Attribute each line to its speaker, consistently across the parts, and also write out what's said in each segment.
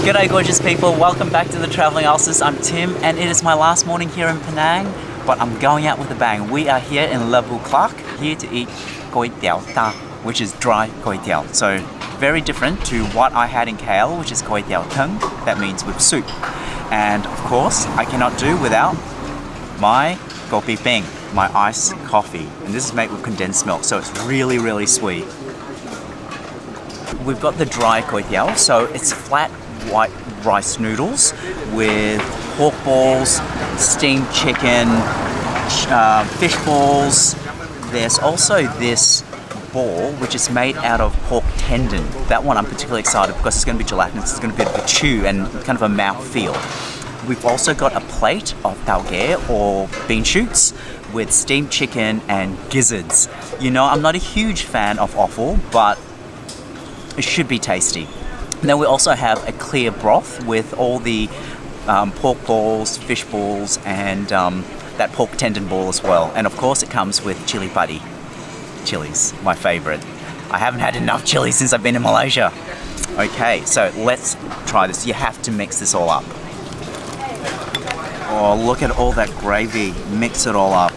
Speaker 1: G'day gorgeous people, welcome back to the Travelling Ulcers. I'm Tim and it is my last morning here in Penang, but I'm going out with a bang. We are here in Lebuh Clarke, here to eat Koay Teow, which is dry Koay Teow. So very different to what I had in KL, which is Koay Teow Tung, that means with soup. And of course, I cannot do without my kopi peng, my iced coffee. And this is made with condensed milk, so it's really, really sweet. We've got the dry Koay Teow, so it's flat white rice noodles with pork balls, steamed chicken, fish balls. There's also this ball which is made out of pork tendon. That one I'm particularly excited because it's going to be gelatinous, it's going to be a bit of a chew and kind of a mouth feel. We've also got a plate of tauge or bean shoots with steamed chicken and gizzards. You know, I'm not a huge fan of offal, but it should be tasty. And then we also have a clear broth with all the pork balls, fish balls, and that pork tendon ball as well. And of course it comes with chili padi. Chilies, my favorite. I haven't had enough chili since I've been in Malaysia. Okay, so let's try this. You have to mix this all up. Oh, look at all that gravy. Mix it all up.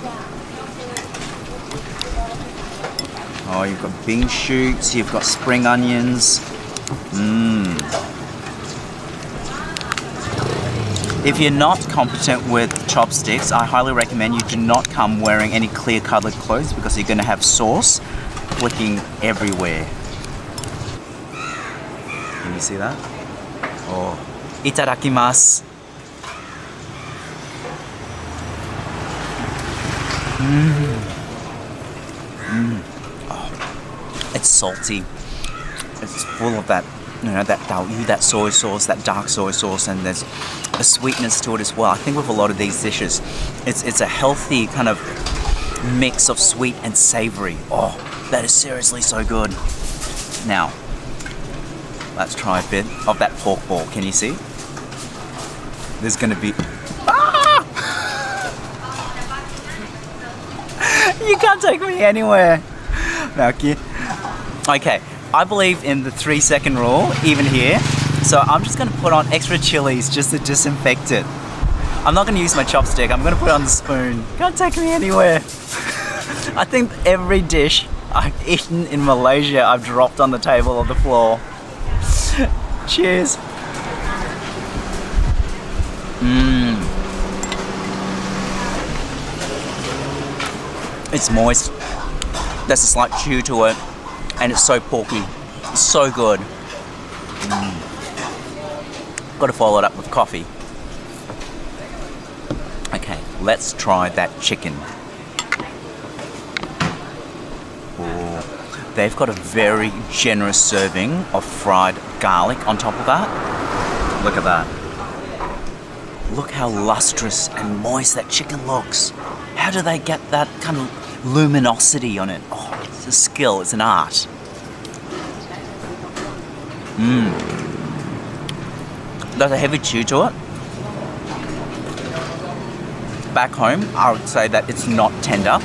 Speaker 1: Oh, you've got bean shoots, you've got spring onions. If you're not competent with chopsticks, I highly recommend you do not come wearing any clear colored clothes because you're going to have sauce flicking everywhere. Can you see that? Oh, itadakimasu. Oh, it's salty. It's full of that, you know, that taoyu, that soy sauce, that dark soy sauce, and there's a sweetness to it as well. I think with a lot of these dishes, it's a healthy kind of mix of sweet and savory. Oh, that is seriously so good. Now, let's try a bit of that pork ball. Can you see? There's gonna be... Ah! You can't take me anywhere. Okay. I believe in the 3-second rule, even here. So I'm just gonna put on extra chilies just to disinfect it. I'm not gonna use my chopstick, I'm gonna put it on the spoon. Can't take me anywhere. I think every dish I've eaten in Malaysia, I've dropped on the table or the floor. Cheers. It's moist. There's a slight chew to it. And it's so porky, so good. Got to follow it up with coffee. Okay, let's try that chicken. Ooh. They've got a very generous serving of fried garlic on top of that. Look at that. Look how lustrous and moist that chicken looks. How do they get that kind of luminosity on it? Oh, it's a skill, it's an art. There's a heavy chew to it. Back home, I would say that it's not tender.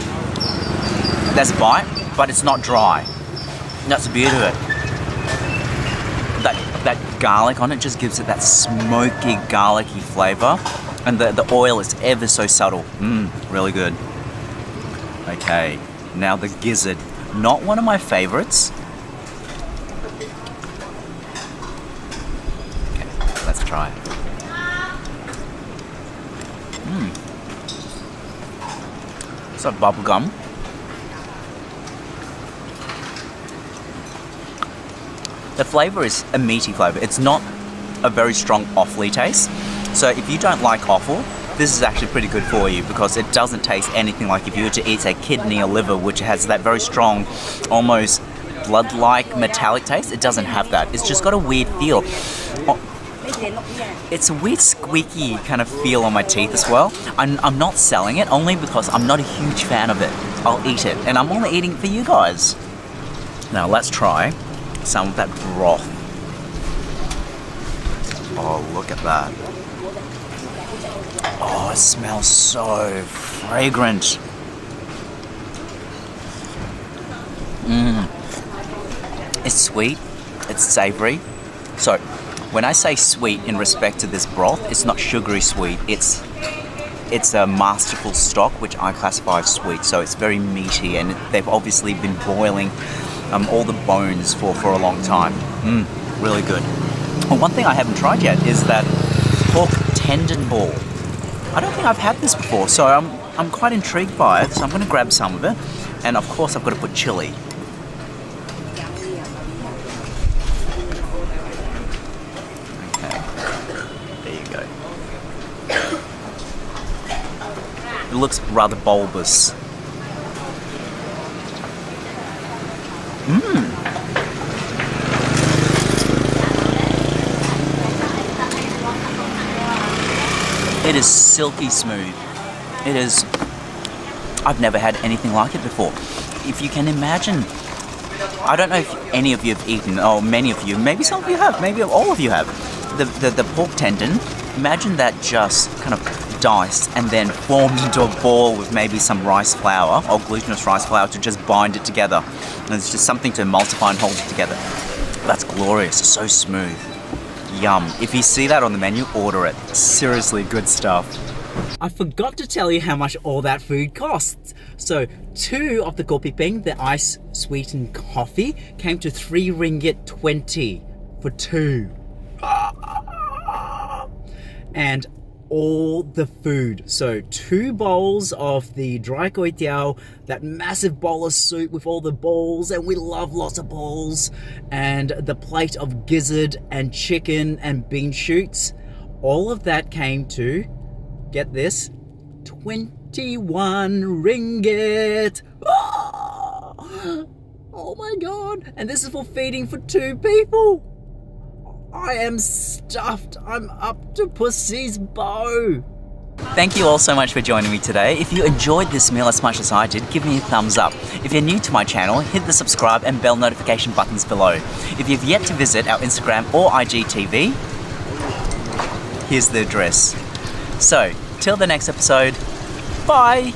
Speaker 1: There's a bite, but it's not dry. That's the beauty of it. That garlic on it just gives it that smoky, garlicky flavor. And the oil is ever so subtle. Really good. Okay, now the gizzard. Not one of my favorites. Okay, let's try it. It's like bubble gum. The flavor is a meaty flavor. It's not a very strong offally taste. So if you don't like offal, this is actually pretty good for you because it doesn't taste anything like if you were to eat a kidney or liver, which has that very strong, almost blood-like metallic taste. It doesn't have that. It's just got a weird feel. It's a weird squeaky kind of feel on my teeth as well. I'm not selling it only because I'm not a huge fan of it. I'll eat it and I'm only eating it for you guys. Now let's try some of that broth. Oh, look at that. Oh, it smells so fragrant. It's sweet, it's savory. So When I say sweet in respect to this broth, it's not sugary sweet. It's a masterful stock, which I classify as sweet. So it's very meaty, and they've obviously been boiling all the bones for a long time. Really good. Well, one thing I haven't tried yet is that pork tendon ball. I don't think I've had this before, so I'm quite intrigued by it. So I'm going to grab some of it, and of course I've got to put chili. Okay, there you go. It looks rather bulbous. It is silky smooth. It is... I've never had anything like it before. If you can imagine... I don't know if any of you have eaten, or many of you, maybe some of you have, maybe all of you have, the pork tendon. Imagine that just kind of diced and then formed into a ball with maybe some rice flour, or glutinous rice flour, to just bind it together. And it's just something to emulsify and hold it together. That's glorious. It's so smooth. Yum. If you see that on the menu, order it. Seriously good stuff. I forgot to tell you how much all that food costs. So 2 of the kopi peng, the ice sweetened coffee, came to 3 ringgit 20 for 2. And all the food. So 2 bowls of the dry Koay Teow, that massive bowl of soup with all the balls, and we love lots of balls, and the plate of gizzard and chicken and bean shoots. All of that came to, get this, 21 ringgit. Oh my god. And this is for feeding for 2 people. I am stuffed. I'm up to pussy's bow. Thank you all so much for joining me today. If you enjoyed this meal as much as I did, give me a thumbs up. If you're new to my channel, hit the subscribe and bell notification buttons below. If you've yet to visit our Instagram or IGTV, here's the address. So, till the next episode, bye!